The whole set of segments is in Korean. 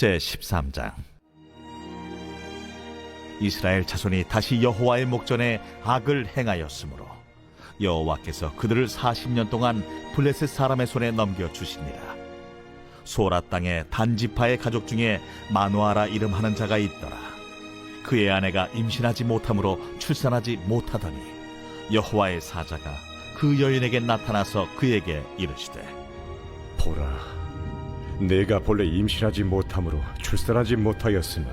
제13장. 이스라엘 자손이 다시 여호와의 목전에 악을 행하였으므로 여호와께서 그들을 40년 동안 블레셋 사람의 손에 넘겨주시니라. 소라 땅의 단지파의 가족 중에 마누아라 이름하는 자가 있더라. 그의 아내가 임신하지 못함으로 출산하지 못하더니 여호와의 사자가 그 여인에게 나타나서 그에게 이르시되, 보라, 내가 본래 임신하지 못함으로 출산하지 못하였으나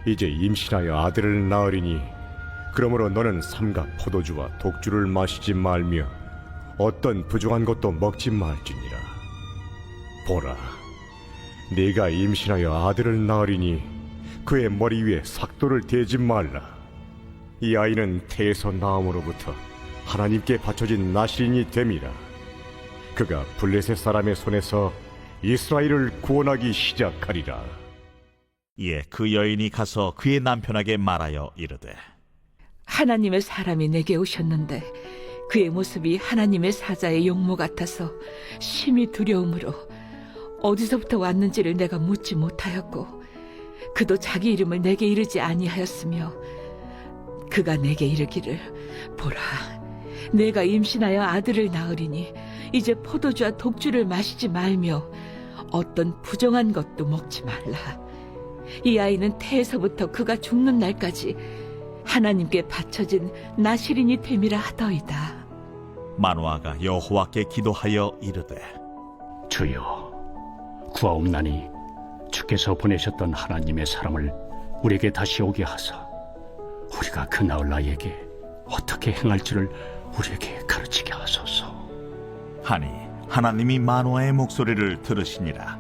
이제 임신하여 아들을 낳으리니 그러므로 너는 삼가 포도주와 독주를 마시지 말며 어떤 부정한 것도 먹지 말지니라. 보라, 네가 임신하여 아들을 낳으리니 그의 머리 위에 삭도를 대지 말라. 이 아이는 태에서 나옴으로부터 하나님께 바쳐진 나실인이 됨이라. 그가 블레셋 사람의 손에서 이스라엘을 구원하기 시작하리라. 이에 그 여인이 가서 그의 남편에게 말하여 이르되, 하나님의 사람이 내게 오셨는데 그의 모습이 하나님의 사자의 용모 같아서 심히 두려움으로 어디서부터 왔는지를 내가 묻지 못하였고 그도 자기 이름을 내게 이르지 아니하였으며 그가 내게 이르기를, 보라, 내가 임신하여 아들을 낳으리니 이제 포도주와 독주를 마시지 말며 어떤 부정한 것도 먹지 말라. 이 아이는 태에서부터 그가 죽는 날까지 하나님께 바쳐진 나실인이 됨이라 하더이다. 마누아가 여호와께 기도하여 이르되, 주여, 구하옵나니 주께서 보내셨던 하나님의 사람을 우리에게 다시 오게 하사 우리가 그 나을 나에게 어떻게 행할지를 우리에게 가르치게 하소서. 하니 하나님이 마누아의 목소리를 들으시니라.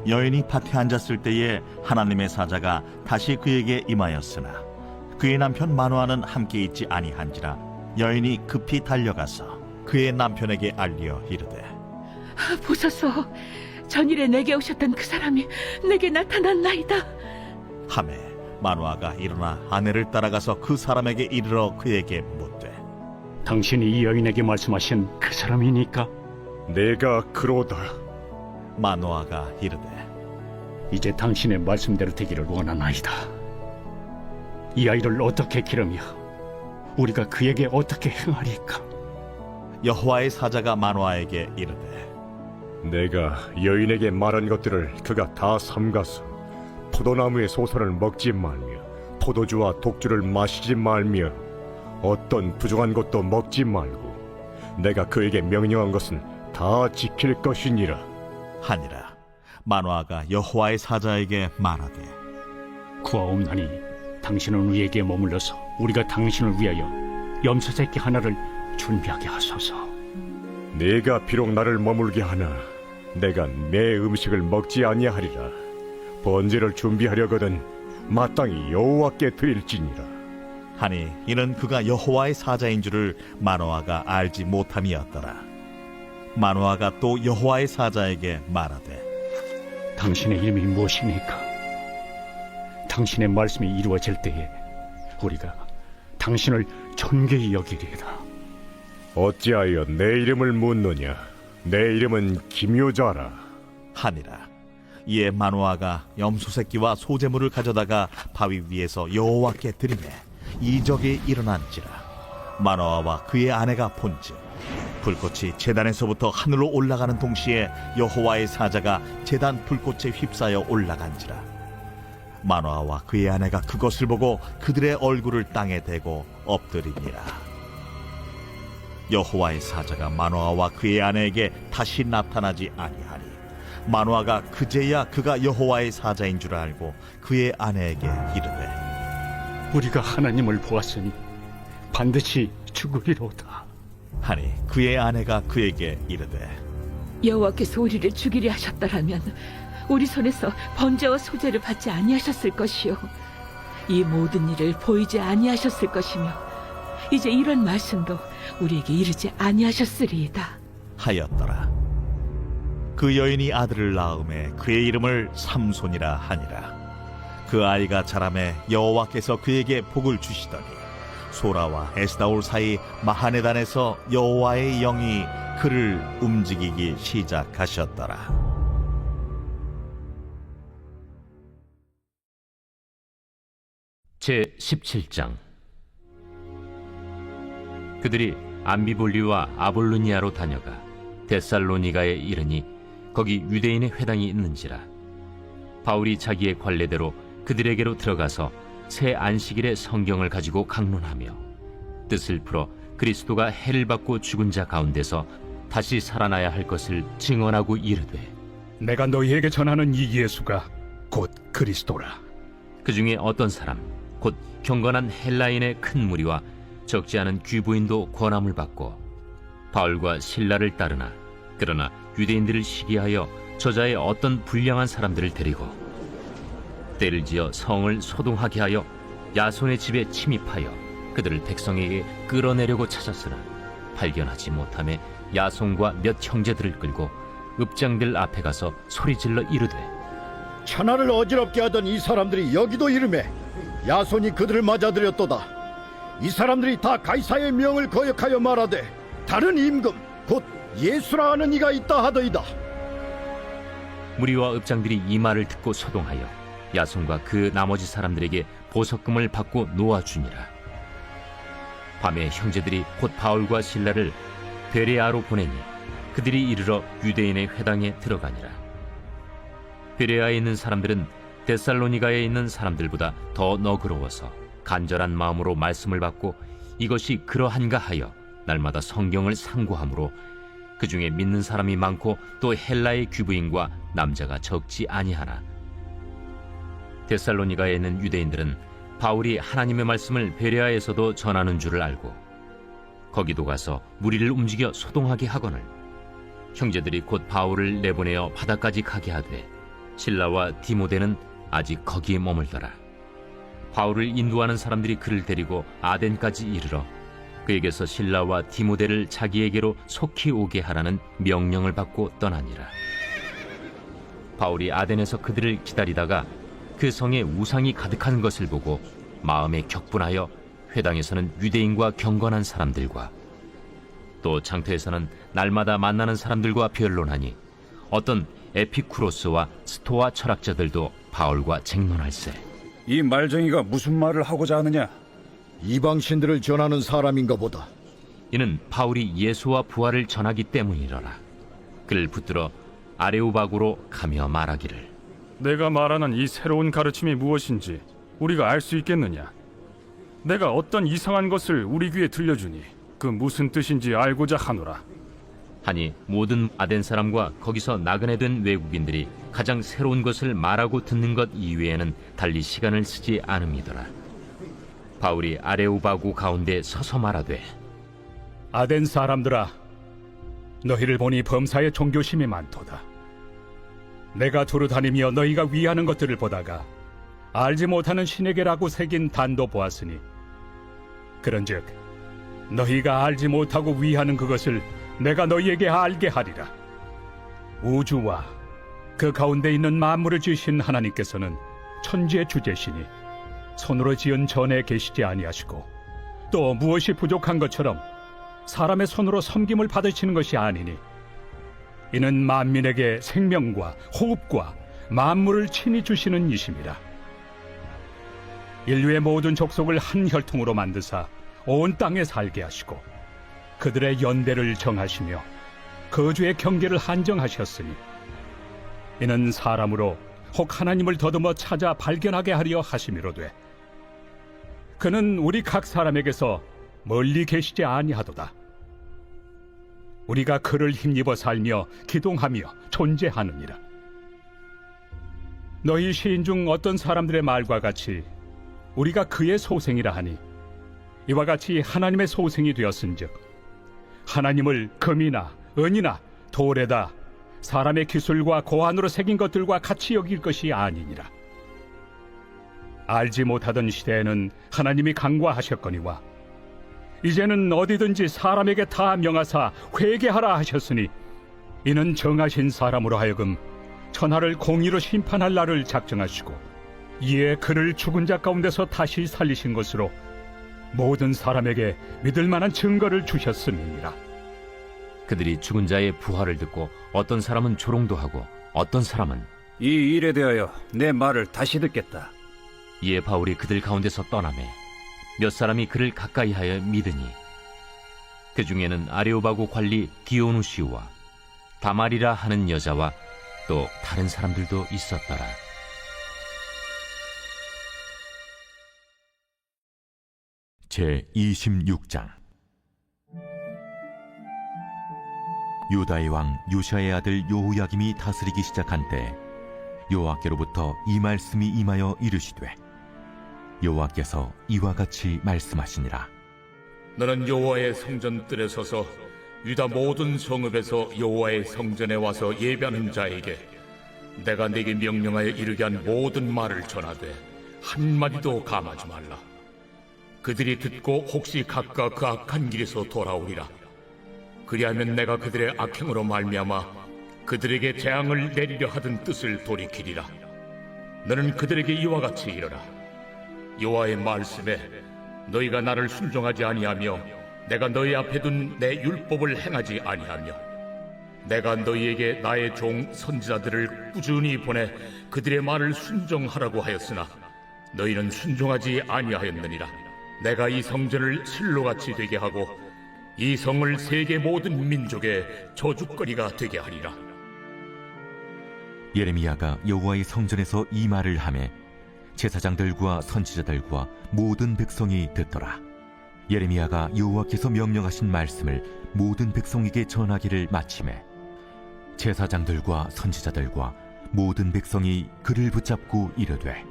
여인이 밭에 앉았을 때에 하나님의 사자가 다시 그에게 임하였으나 그의 남편 마누아는 함께 있지 아니한지라 여인이 급히 달려가서 그의 남편에게 알리어 이르되, 보소서, 전일에 내게 오셨던 그 사람이 내게 나타났나이다. 하매 마누아가 일어나 아내를 따라가서 그 사람에게 이르러 그에게 묻되, 당신이 이 여인에게 말씀하신 그 사람이니까? 내가 그로다. 마누아가 이르되, 이제 당신의 말씀대로 되기를 원하나이다. 이 아이를 어떻게 기르며 우리가 그에게 어떻게 행하리까? 여호와의 사자가 마누아에게 이르되, 내가 여인에게 말한 것들을 그가 다 삼가서 포도나무의 소선을 먹지 말며 포도주와 독주를 마시지 말며 어떤 부정한 것도 먹지 말고 내가 그에게 명령한 것은 다 지킬 것이니라 하니라. 마누아가 여호와의 사자에게 말하되, 구하옵나니 당신은 우리에게 머물러서 우리가 당신을 위하여 염소 새끼 하나를 준비하게 하소서. 네가 비록 나를 머물게 하나 내가 내 음식을 먹지 아니하리라. 번제를 준비하려거든 마땅히 여호와께 드릴지니라. 하니 이는 그가 여호와의 사자인 줄을 마누아가 알지 못함이었더라. 마누아가 또 여호와의 사자에게 말하되, 당신의 이름이 무엇입니까? 당신의 말씀이 이루어질 때에 우리가 당신을 존귀히 여기리이다. 어찌하여 내 이름을 묻느냐? 내 이름은 기묘자라 하니라. 이에 마누아가 염소 새끼와 소제물을 가져다가 바위 위에서 여호와께 드리매 이적이 일어난지라. 마누아와 그의 아내가 본즉 불꽃이 제단에서부터 하늘로 올라가는 동시에 여호와의 사자가 제단 불꽃에 휩싸여 올라간지라. 마누아와 그의 아내가 그것을 보고 그들의 얼굴을 땅에 대고 엎드리니라. 여호와의 사자가 마누아와 그의 아내에게 다시 나타나지 아니하니 마누아가 그제야 그가 여호와의 사자인 줄 알고 그의 아내에게 이르되, 우리가 하나님을 보았으니 반드시 죽으리로다. 하니 그의 아내가 그에게 이르되, 여호와께서 우리를 죽이려 하셨더라면 우리 손에서 번제와 소제를 받지 아니하셨을 것이요 이 모든 일을 보이지 아니하셨을 것이며 이제 이런 말씀도 우리에게 이르지 아니하셨으리이다 하였더라. 그 여인이 아들을 낳음에 그의 이름을 삼손이라 하니라. 그 아이가 자라매 여호와께서 그에게 복을 주시더니 소라와 에스다올 사이 마하네단에서 여호와의 영이 그를 움직이기 시작하셨더라. 제17장. 그들이 암비볼리와 아볼로니아로 다녀가 데살로니가에 이르니 거기 유대인의 회당이 있는지라. 바울이 자기의 관례대로 그들에게로 들어가서 새 안식일에 성경을 가지고 강론하며 뜻을 풀어 그리스도가 해를 받고 죽은 자 가운데서 다시 살아나야 할 것을 증언하고 이르되, 내가 너희에게 전하는 이 예수가 곧 그리스도라. 그 중에 어떤 사람 곧 경건한 헬라인의 큰 무리와 적지 않은 귀부인도 권함을 받고 바울과 실라를 따르나, 그러나 유대인들을 시기하여 저자의 어떤 불량한 사람들을 데리고 때를 지어 성을 소동하게 하여 야손의 집에 침입하여 그들을 백성에게 끌어내려고 찾았으나 발견하지 못하며 야손과 몇 형제들을 끌고 읍장들 앞에 가서 소리질러 이르되, 천하를 어지럽게 하던 이 사람들이 여기도 이르매 야손이 그들을 맞아들였도다. 이 사람들이 다 가이사의 명을 거역하여 말하되 다른 임금 곧 예수라 하는 이가 있다 하더이다. 무리와 읍장들이 이 말을 듣고 소동하여 야손과 그 나머지 사람들에게 보석금을 받고 놓아주니라. 밤에 형제들이 곧 바울과 실라를 베레아로 보내니 그들이 이르러 유대인의 회당에 들어가니라. 베레아에 있는 사람들은 데살로니가에 있는 사람들보다 더 너그러워서 간절한 마음으로 말씀을 받고 이것이 그러한가 하여 날마다 성경을 상고하므로 그 중에 믿는 사람이 많고 또 헬라의 귀부인과 남자가 적지 아니하나, 데살로니가에 있는 유대인들은 바울이 하나님의 말씀을 베레아에서도 전하는 줄을 알고 거기도 가서 무리를 움직여 소동하게 하거늘 형제들이 곧 바울을 내보내어 바다까지 가게 하되 실라와 디모데는 아직 거기에 머물더라. 바울을 인도하는 사람들이 그를 데리고 아덴까지 이르러 그에게서 실라와 디모데를 자기에게로 속히 오게 하라는 명령을 받고 떠나니라. 바울이 아덴에서 그들을 기다리다가 그 성에 우상이 가득한 것을 보고 마음에 격분하여 회당에서는 유대인과 경건한 사람들과 또 장터에서는 날마다 만나는 사람들과 변론하니 어떤 에피쿠로스와 스토아 철학자들도 바울과 쟁론할세. 이 말쟁이가 무슨 말을 하고자 하느냐? 이방신들을 전하는 사람인가 보다. 이는 바울이 예수와 부활을 전하기 때문이더라. 그를 붙들어 아레오바고로 가며 말하기를, 내가 말하는 이 새로운 가르침이 무엇인지 우리가 알 수 있겠느냐? 내가 어떤 이상한 것을 우리 귀에 들려주니 그 무슨 뜻인지 알고자 하노라. 하니 모든 아덴 사람과 거기서 나그네 된 외국인들이 가장 새로운 것을 말하고 듣는 것 이외에는 달리 시간을 쓰지 않음이더라. 바울이 아레오바고 가운데 서서 말하되, 아덴 사람들아, 너희를 보니 범사에 종교심이 많도다. 내가 두루 다니며 너희가 위하는 것들을 보다가 알지 못하는 신에게라고 새긴 단도 보았으니, 그런즉 너희가 알지 못하고 위하는 그것을 내가 너희에게 알게 하리라. 우주와 그 가운데 있는 만물을 지으신 하나님께서는 천지의 주제시니 손으로 지은 전에 계시지 아니하시고 또 무엇이 부족한 것처럼 사람의 손으로 섬김을 받으시는 것이 아니니, 이는 만민에게 생명과 호흡과 만물을 친히 주시는 이심이라. 인류의 모든 족속을 한 혈통으로 만드사 온 땅에 살게 하시고 그들의 연대를 정하시며 거주의 경계를 한정하셨으니, 이는 사람으로 혹 하나님을 더듬어 찾아 발견하게 하려 하심이로되 그는 우리 각 사람에게서 멀리 계시지 아니하도다. 우리가 그를 힘입어 살며 기동하며 존재하느니라. 너희 시인 중 어떤 사람들의 말과 같이 우리가 그의 소생이라 하니, 이와 같이 하나님의 소생이 되었은즉 하나님을 금이나 은이나 돌에다 사람의 기술과 고안으로 새긴 것들과 같이 여길 것이 아니니라. 알지 못하던 시대에는 하나님이 강구하셨거니와 이제는 어디든지 사람에게 다 명하사 회개하라 하셨으니, 이는 정하신 사람으로 하여금 천하를 공의로 심판할 날을 작정하시고 이에 그를 죽은 자 가운데서 다시 살리신 것으로 모든 사람에게 믿을 만한 증거를 주셨음이니라. 그들이 죽은 자의 부활을 듣고 어떤 사람은 조롱도 하고 어떤 사람은 이 일에 대하여 내 말을 다시 듣겠다. 이에 바울이 그들 가운데서 떠나매 몇 사람이 그를 가까이하여 믿으니 그 중에는 아레오바고 관리 디오누시우와 다말이라 하는 여자와 또 다른 사람들도 있었더라. 제 26장. 유다의 왕 요시아의 아들 요호야김이 다스리기 시작한 때 여호와께로부터 이 말씀이 임하여 이르시되 여호와께서 이와 같이 말씀하시니라. 너는 여호와의 성전뜰에 서서 유다 모든 성읍에서 여호와의 성전에 와서 예배하는 자에게 내가 네게 명령하여 이르게 한 모든 말을 전하되 한마디도 감하지 말라. 그들이 듣고 혹시 각각 그 악한 길에서 돌아오리라. 그리하면 내가 그들의 악행으로 말미암아 그들에게 재앙을 내리려 하던 뜻을 돌이키리라. 너는 그들에게 이와 같이 이르라. 여호와의 말씀에 너희가 나를 순종하지 아니하며 내가 너희 앞에 둔 내 율법을 행하지 아니하며 내가 너희에게 나의 종 선지자들을 꾸준히 보내 그들의 말을 순종하라고 하였으나 너희는 순종하지 아니하였느니라. 내가 이 성전을 실로같이 되게 하고 이 성을 세계 모든 민족의 저주거리가 되게 하리라. 예레미야가 여호와의 성전에서 이 말을 하매 제사장들과 선지자들과 모든 백성이 듣더라. 예레미야가 여호와께서 명령하신 말씀을 모든 백성에게 전하기를 마치매 제사장들과 선지자들과 모든 백성이 그를 붙잡고 이르되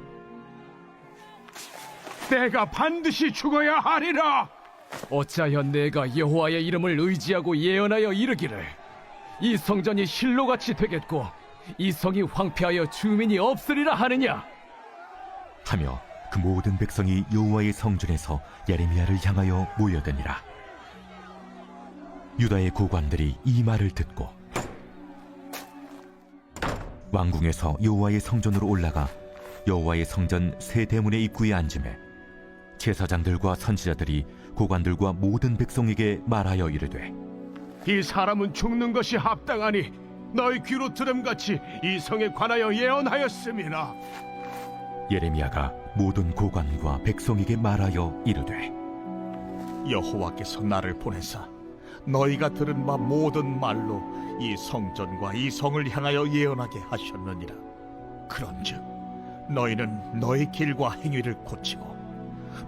내가 반드시 죽어야 하리라. 어찌하여 내가 여호와의 이름을 의지하고 예언하여 이르기를 이 성전이 실로같이 되겠고 이 성이 황폐하여 주민이 없으리라 하느냐 하며 그 모든 백성이 여호와의 성전에서 예레미야를 향하여 모여드니라. 유다의 고관들이 이 말을 듣고 왕궁에서 여호와의 성전으로 올라가 여호와의 성전 세 대문의 입구에 앉으매 제사장들과 선지자들이 고관들과 모든 백성에게 말하여 이르되 이 사람은 죽는 것이 합당하니 너희 귀로 들음같이 이 성에 관하여 예언하였음이라. 예레미야가 모든 고관과 백성에게 말하여 이르되 여호와께서 나를 보내사 너희가 들은 바 모든 말로 이 성전과 이 성을 향하여 예언하게 하셨느니라. 그런즉 너희는 너희 길과 행위를 고치고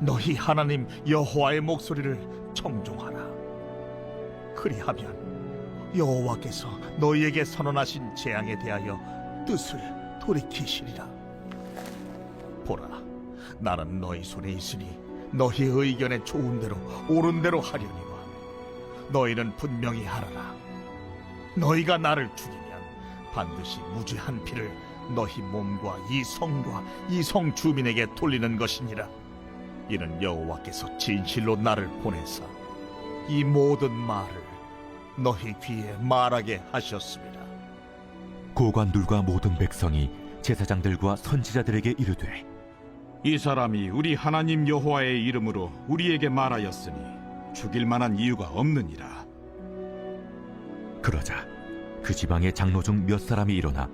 너희 하나님 여호와의 목소리를 청종하라. 그리하면 여호와께서 너희에게 선언하신 재앙에 대하여 뜻을 돌이키시리라. 보라, 나는 너희 손에 있으니 너희 의견에 좋은 대로 옳은 대로 하려니와 너희는 분명히 하라라. 너희가 나를 죽이면 반드시 무죄한 피를 너희 몸과 이 성과 이 성 주민에게 돌리는 것이니라. 이는 여호와께서 진실로 나를 보내사 이 모든 말을 너희 귀에 말하게 하셨습니다. 고관들과 모든 백성이 제사장들과 선지자들에게 이르되 이 사람이 우리 하나님 여호와의 이름으로 우리에게 말하였으니 죽일 만한 이유가 없느니라. 그러자 그 지방의 장로 중 몇 사람이 일어나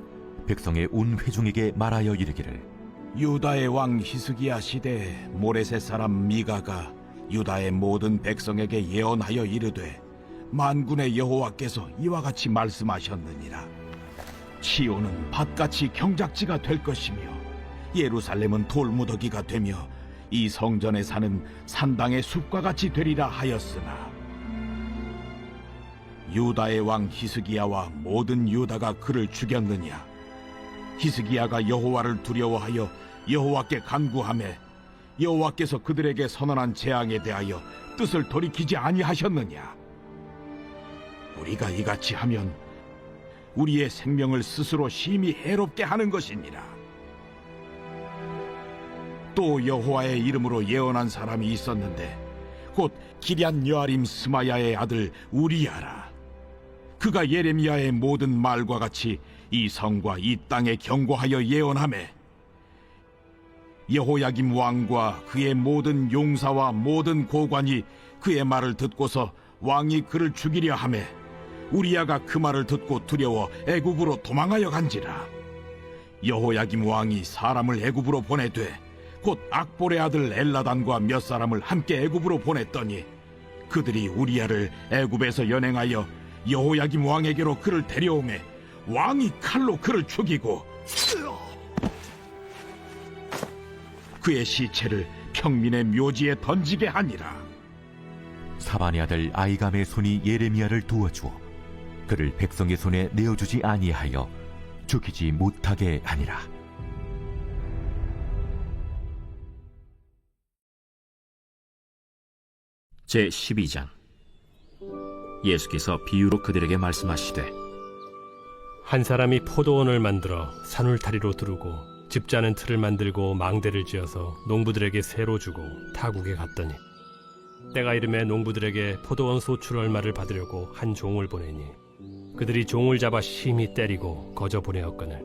백성의 온 회중에게 말하여 이르기를 유다의 왕 히스기야 시대에 모레셋 사람 미가가 유다의 모든 백성에게 예언하여 이르되 만군의 여호와께서 이와 같이 말씀하셨느니라. 시온은 밭같이 경작지가 될 것이며 예루살렘은 돌무더기가 되며 이 성전에 사는 산당의 숲과 같이 되리라 하였으나 유다의 왕 히스기야와 모든 유다가 그를 죽였느냐? 히스기야가 여호와를 두려워하여 여호와께 간구하매 여호와께서 그들에게 선언한 재앙에 대하여 뜻을 돌이키지 아니하셨느냐? 우리가 이같이 하면 우리의 생명을 스스로 심히 해롭게 하는 것이니라. 또 여호와의 이름으로 예언한 사람이 있었는데 곧 기럇 여아림 스마야의 아들 우리야라. 그가 예레미야의 모든 말과 같이 이 성과 이 땅에 경고하여 예언하매 여호야김 왕과 그의 모든 용사와 모든 고관이 그의 말을 듣고서 왕이 그를 죽이려 하매 우리야가 그 말을 듣고 두려워 애굽으로 도망하여 간지라. 여호야김 왕이 사람을 애굽으로 보내되 곧 악볼의 아들 엘라단과 몇 사람을 함께 애굽으로 보냈더니 그들이 우리야를 애굽에서 연행하여 여호야김 왕에게로 그를 데려오매 왕이 칼로 그를 죽이고 그의 시체를 평민의 묘지에 던지게 하니라. 사반의 아들 아이감의 손이 예레미야를 도와주어 그를 백성의 손에 내어주지 아니하여 죽이지 못하게 하니라. 제12장. 예수께서 비유로 그들에게 말씀하시되 한 사람이 포도원을 만들어 산울타리로 두르고 집 자는 틀을 만들고 망대를 지어서 농부들에게 새로 주고 타국에 갔더니 때가 이름에 농부들에게 포도원 소출 얼마를 받으려고 한 종을 보내니 그들이 종을 잡아 심히 때리고 거저 보내었거늘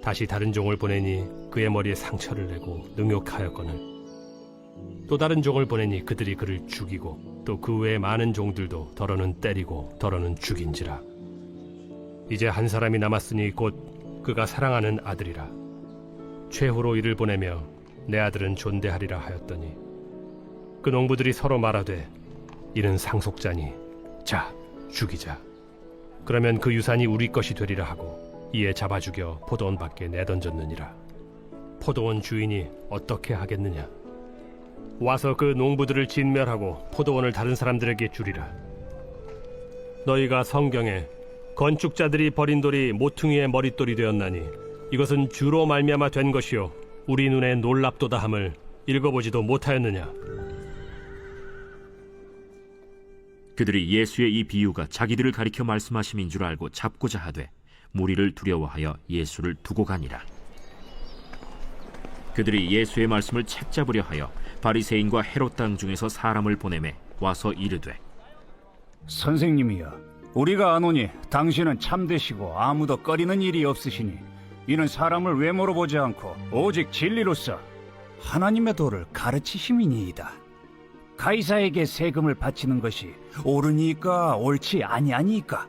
다시 다른 종을 보내니 그의 머리에 상처를 내고 능욕하였거늘 또 다른 종을 보내니 그들이 그를 죽이고 또 그 외에 많은 종들도 더러는 때리고 더러는 죽인지라. 이제 한 사람이 남았으니 곧 그가 사랑하는 아들이라. 최후로 이를 보내며 내 아들은 존대하리라 하였더니 그 농부들이 서로 말하되 이는 상속자니 자 죽이자. 그러면 그 유산이 우리 것이 되리라 하고 이에 잡아 죽여 포도원 밖에 내던졌느니라. 포도원 주인이 어떻게 하겠느냐? 와서 그 농부들을 진멸하고 포도원을 다른 사람들에게 주리라. 너희가 성경에 건축자들이 버린 돌이 모퉁이의 머릿돌이 되었나니 이것은 주로 말미암아 된 것이요 우리 눈에 놀랍도다 함을 읽어보지도 못하였느냐? 그들이 예수의 이 비유가 자기들을 가리켜 말씀하심인 줄 알고 잡고자 하되 무리를 두려워하여 예수를 두고 가니라. 그들이 예수의 말씀을 책잡으려 하여 바리새인과 헤롯 당 중에서 사람을 보내매 와서 이르되 선생님이여, 우리가 아노니 당신은 참되시고 아무도 꺼리는 일이 없으시니 이는 사람을 외모로 보지 않고 오직 진리로서 하나님의 도를 가르치심이니이다. 가이사에게 세금을 바치는 것이 옳으니까 옳지 아니하니까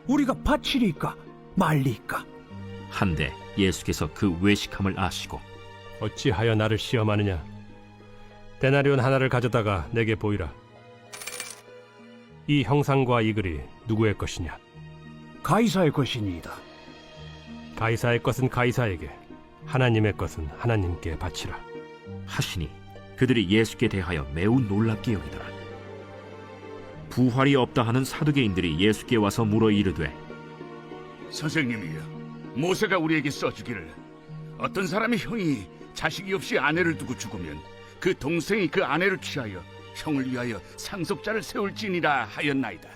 우리가 바치리까 말리까 한데 예수께서 그 외식함을 아시고 어찌하여 나를 시험하느냐? 데나리온 하나를 가져다가 내게 보이라. 이 형상과 이 글이 누구의 것이냐? 가이사의 것이니이다. 가이사의 것은 가이사에게, 하나님의 것은 하나님께 바치라 하시니 그들이 예수께 대하여 매우 놀랍게 여기더라. 부활이 없다 하는 사두개인들이 예수께 와서 물어 이르되 선생님이여, 모세가 우리에게 써주기를 어떤 사람의 형이 자식이 없이 아내를 두고 죽으면 그 동생이 그 아내를 취하여 형을 위하여 상속자를 세울지니라 하였나이다.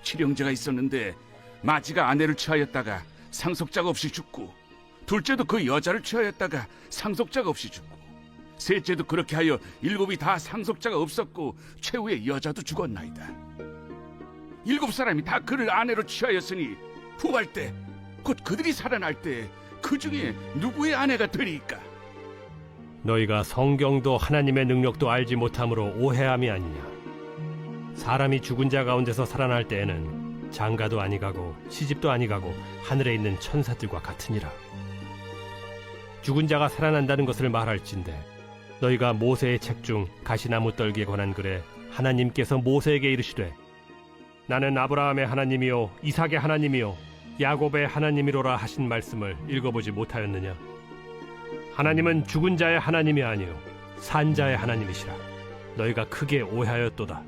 칠형제가 있었는데 마지가 아내를 취하였다가 상속자가 없이 죽고 둘째도 그 여자를 취하였다가 상속자가 없이 죽고 셋째도 그렇게 하여 일곱이 다 상속자가 없었고 최후의 여자도 죽었나이다. 일곱 사람이 다 그를 아내로 취하였으니 부활 때 곧 그들이 살아날 때 그 중에 누구의 아내가 되리까? 너희가 성경도 하나님의 능력도 알지 못함으로 오해함이 아니냐? 사람이 죽은 자 가운데서 살아날 때에는 장가도 아니가고 시집도 아니가고 하늘에 있는 천사들과 같으니라. 죽은 자가 살아난다는 것을 말할진대 너희가 모세의 책 중 가시나무 떨기에 관한 글에 하나님께서 모세에게 이르시되 나는 아브라함의 하나님이요 이삭의 하나님이요 야곱의 하나님이로라 하신 말씀을 읽어보지 못하였느냐? 하나님은 죽은 자의 하나님이 아니요 산 자의 하나님이시라. 너희가 크게 오해하였도다.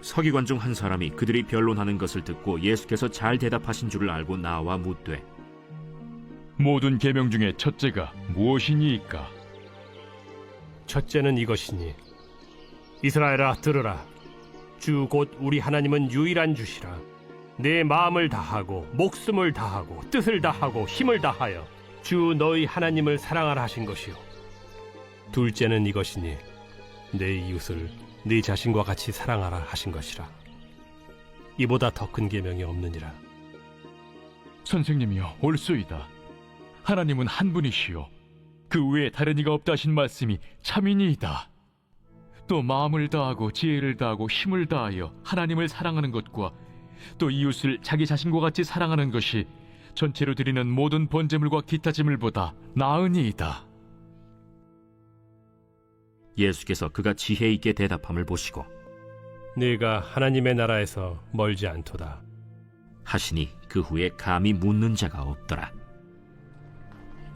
서기관 중 한 사람이 그들이 변론하는 것을 듣고 예수께서 잘 대답하신 줄을 알고 나와 묻되 모든 계명 중에 첫째가 무엇이니이까? 첫째는 이것이니 이스라엘아 들으라. 주 곧 우리 하나님은 유일한 주시라. 내 마음을 다하고 목숨을 다하고 뜻을 다하고 힘을 다하여 주 너희 하나님을 사랑하라 하신 것이요. 둘째는 이것이니 내 이웃을 네 자신과 같이 사랑하라 하신 것이라. 이보다 더 큰 계명이 없느니라. 선생님이여, 옳소이다. 하나님은 한 분이시요 그 외에 다른 이가 없다 하신 말씀이 참이니이다. 또 마음을 다하고 지혜를 다하고 힘을 다하여 하나님을 사랑하는 것과 또 이웃을 자기 자신과 같이 사랑하는 것이 전체로 드리는 모든 번제물과 기타 제물보다 나으니이다. 예수께서 그가 지혜 있게 대답함을 보시고 네가 하나님의 나라에서 멀지 않도다 하시니 그 후에 감히 묻는 자가 없더라.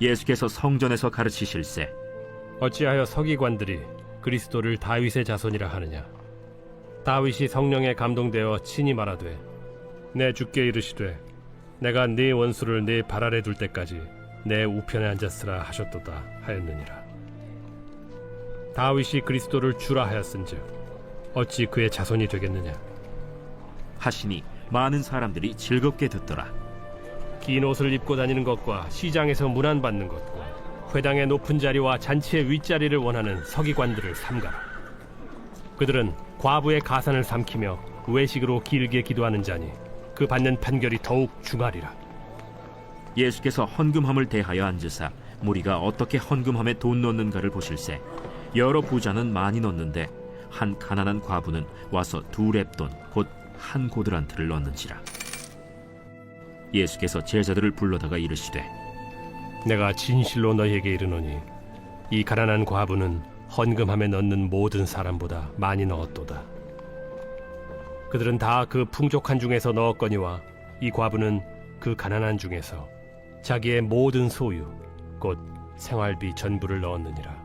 예수께서 성전에서 가르치실세 어찌하여 서기관들이 그리스도를 다윗의 자손이라 하느냐 다윗이 성령에 감동되어 친히 말하되 내 주께 이르시되 내가 네 원수를 네 발 아래 둘 때까지 내 우편에 앉았으라 하셨도다 하였느니라. 다윗이 그리스도를 주라 하였은즉 어찌 그의 자손이 되겠느냐 하시니 많은 사람들이 즐겁게 듣더라. 긴 옷을 입고 다니는 것과 시장에서 문안받는 것과 회당의 높은 자리와 잔치의 윗자리를 원하는 서기관들을 삼가라. 그들은 과부의 가산을 삼키며 외식으로 길게 기도하는 자니 그 받는 판결이 더욱 중하리라. 예수께서 헌금함을 대하여 앉으사 무리가 어떻게 헌금함에 돈 넣는가를 보실세 여러 부자는 많이 넣는데 한 가난한 과부는 와서 2렙돈 곧 한 고드란트를 넣는지라. 예수께서 제자들을 불러다가 이르시되 내가 진실로 너희에게 이르노니 이 가난한 과부는 헌금함에 넣는 모든 사람보다 많이 넣었도다. 그들은 다 그 풍족한 중에서 넣었거니와 이 과부는 그 가난한 중에서 자기의 모든 소유 곧 생활비 전부를 넣었느니라.